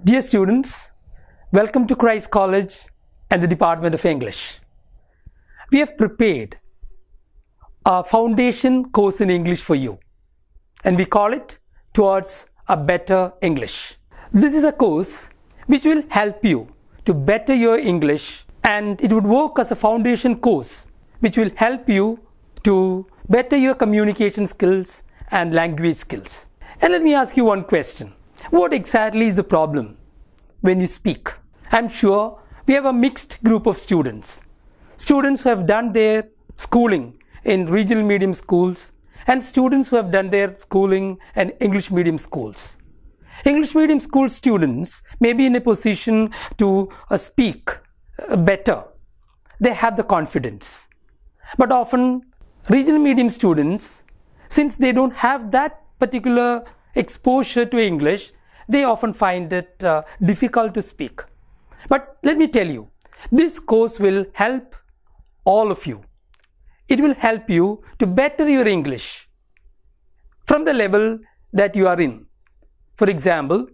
Dear students, welcome to Christ College and the Department of English. We have prepared a foundation course in English for you, and we call it Towards a Better English. This is a course which will help you to better your English, and it would work as a foundation course which will help you to better your communication skills and language skills. And let me ask you one question. What exactly is the problem when you speak? I'm sure we have a mixed group of students. Students who have done their schooling in regional medium schools and students who have done their schooling in English medium schools. English medium school students may be in a position to speak better. They have the confidence. But often regional medium students, since they don't have that particular exposure to English, they often find it difficult to speak. But let me tell you, this course will help all of you. It will help you to better your English from the level that you are in. For example,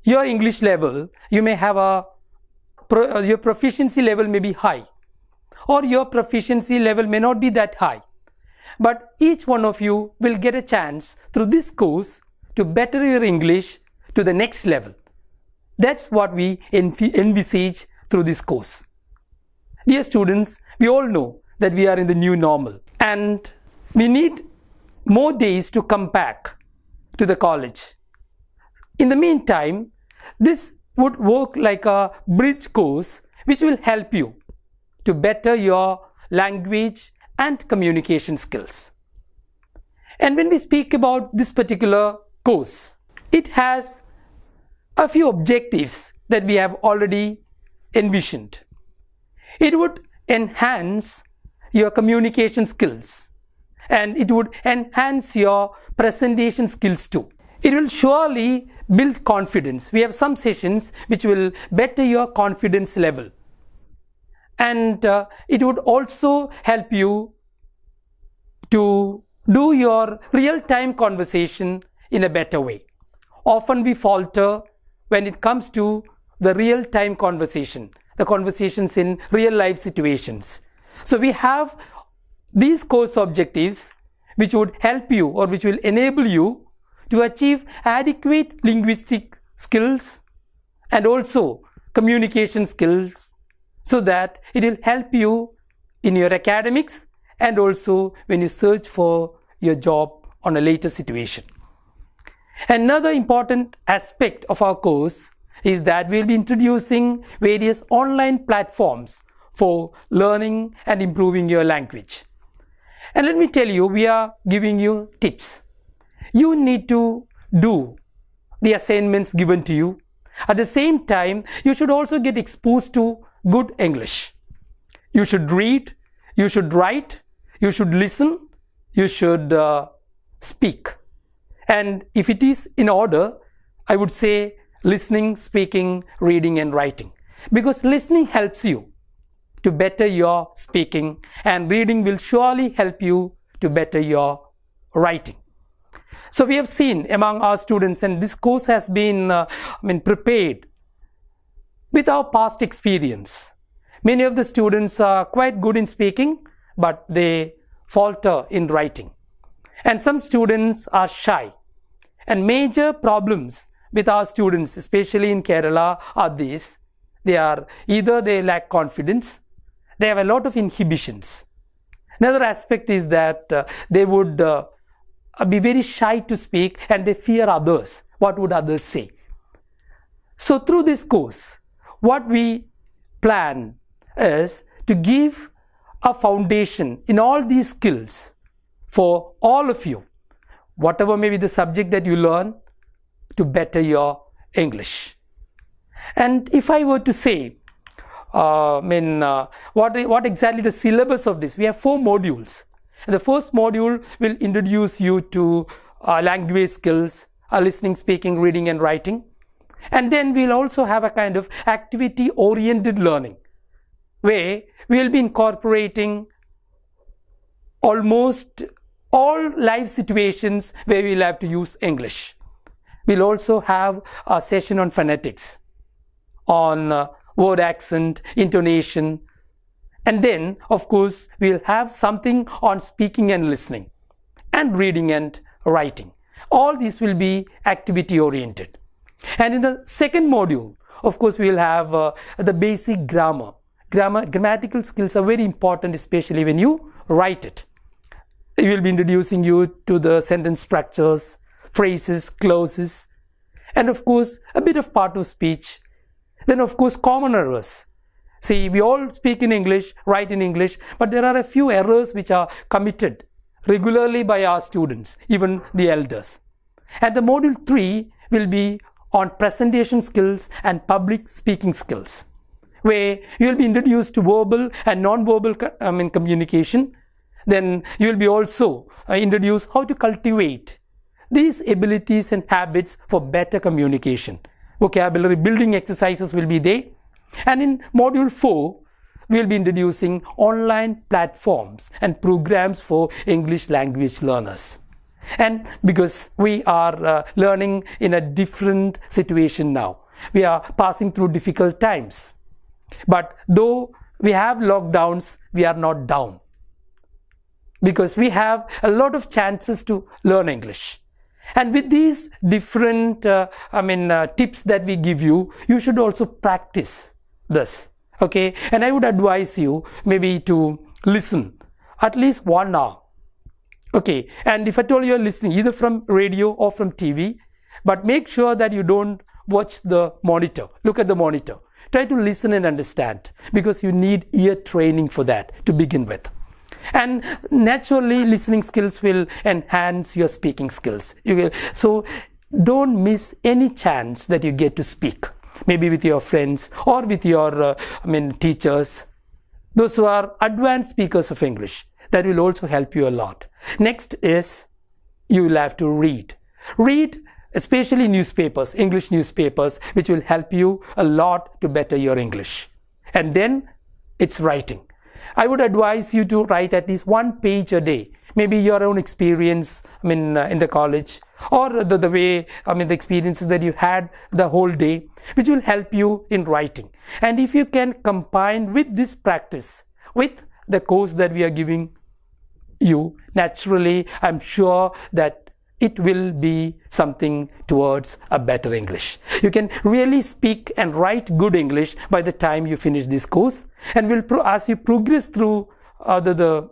your English level, you may have your proficiency level may be high, or your proficiency level may not be that high. But each one of you will get a chance through this course to better your English to the next level. That's what we envisage through this course. Dear students, we all know that we are in the new normal and we need more days to come back to the college. In the meantime, this would work like a bridge course which will help you to better your language and communication skills. And when we speak about this particular course, it has a few objectives that we have already envisioned. It would enhance your communication skills and it would enhance your presentation skills too. It will surely build confidence. We have some sessions which will better your confidence level. And it would also help you to do your real-time conversation in a better way. Often we falter when it comes to the real-time conversation, the conversations in real-life situations. So we have these course objectives which would help you or which will enable you to achieve adequate linguistic skills and also communication skills, so that it will help you in your academics and also when you search for your job on a later situation. Another important aspect of our course is that we will be introducing various online platforms for learning and improving your language. And let me tell you, we are giving you tips. You need to do the assignments given to you. At the same time, you should also get exposed to good English. You should read, you should write, you should listen, you should speak. And if it is in order, I would say listening, speaking, reading and writing. Because listening helps you to better your speaking and reading will surely help you to better your writing. So we have seen among our students, and this course has been prepared with our past experience. Many of the students are quite good in speaking, but they falter in writing. And some students are shy. And major problems with our students, especially in Kerala, are these. Either they lack confidence, they have a lot of inhibitions. Another aspect is that they would be very shy to speak and they fear others. What would others say? So through this course, what we plan is to give a foundation in all these skills for all of you, whatever may be the subject that you learn, to better your English. And if I were to say, what exactly the syllabus of this? We have 4 modules. And the first module will introduce you to language skills, listening, speaking, reading and writing. And then we'll also have a kind of activity-oriented learning, where we'll be incorporating almost all life situations where we'll have to use English. We'll also have a session on phonetics, on word accent, intonation, and then of course we'll have something on speaking and listening, and reading and writing. All these will be activity oriented. And in the second module, of course, we will have the basic grammar. Grammatical skills are very important, especially when you write it. We will be introducing you to the sentence structures, phrases, clauses, and of course a bit of part of speech. Then of course common errors. See, we all speak in English, write in English, but there are a few errors which are committed regularly by our students, even the elders. And the module 3 will be on presentation skills and public speaking skills, where you will be introduced to verbal and non-verbal communication. Then you will be also introduced how to cultivate these abilities and habits for better communication. Vocabulary building exercises will be there. And in module 4, we will be introducing online platforms and programs for English language learners. And because we are learning in a different situation now, we are passing through difficult times. But though we have lockdowns, we are not down, because we have a lot of chances to learn English. And with these different tips that we give you, you should also practice this. Okay, and I would advise you maybe to listen at least 1 hour. Okay, and if at all you are listening either from radio or from TV, but make sure that you don't watch the monitor. Look at the monitor. Try to listen and understand, because you need ear training for that to begin with. And naturally, listening skills will enhance your speaking skills. So don't miss any chance that you get to speak. Maybe with your friends or with your teachers, those who are advanced speakers of English. That will also help you a lot. Next is, you will have to read. Read especially newspapers, English newspapers, which will help you a lot to better your English. And then it's writing. I would advise you to write at least 1 page a day. Maybe your own experience in the college, or the way, the experiences that you had the whole day, which will help you in writing. And if you can combine with this practice, with the course that we are giving you, naturally, I'm sure that it will be something towards a better English. You can really speak and write good English by the time you finish this course. And as you progress through the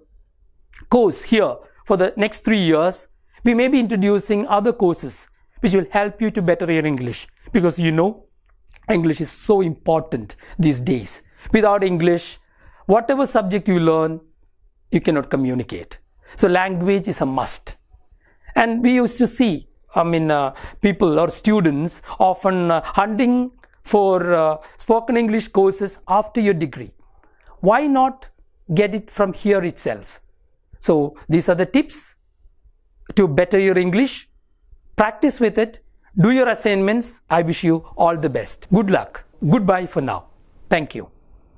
course here for the next 3 years, we may be introducing other courses which will help you to better your English, because English is so important these days. Without English, whatever subject you learn, you cannot communicate. So language is a must. And we used to see, people or students often hunting for spoken English courses after your degree. Why not get it from here itself? So these are the tips to better your English. Practice with it. Do your assignments. I wish you all the best. Good luck. Goodbye for now. Thank you.